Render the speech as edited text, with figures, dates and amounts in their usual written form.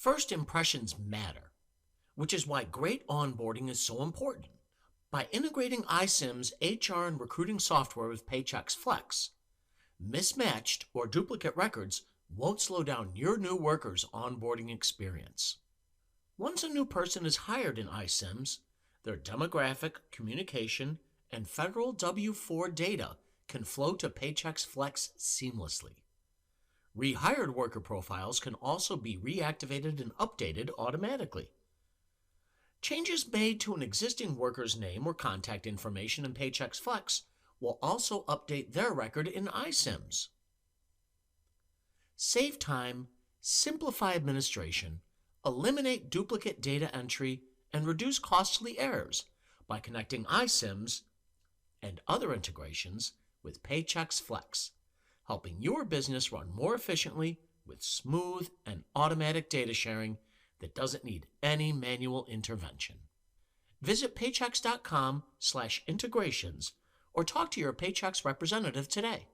First impressions matter, which is why great onboarding is so important. By integrating iCIMS HR and recruiting software with Paychex Flex, mismatched or duplicate records won't slow down your new worker's onboarding experience. Once a new person is hired in iCIMS, their demographic, communication, and federal W-4 data can flow to Paychex Flex seamlessly. Rehired worker profiles can also be reactivated and updated automatically. Changes made to an existing worker's name or contact information in Paychex Flex will also update their record in iCIMS. Save time, simplify administration, eliminate duplicate data entry, and reduce costly errors by connecting iCIMS and other integrations with Paychex Flex, helping your business run more efficiently with smooth and automatic data sharing that doesn't need any manual intervention. Visit paychex.com/integrations or talk to your Paychex representative today.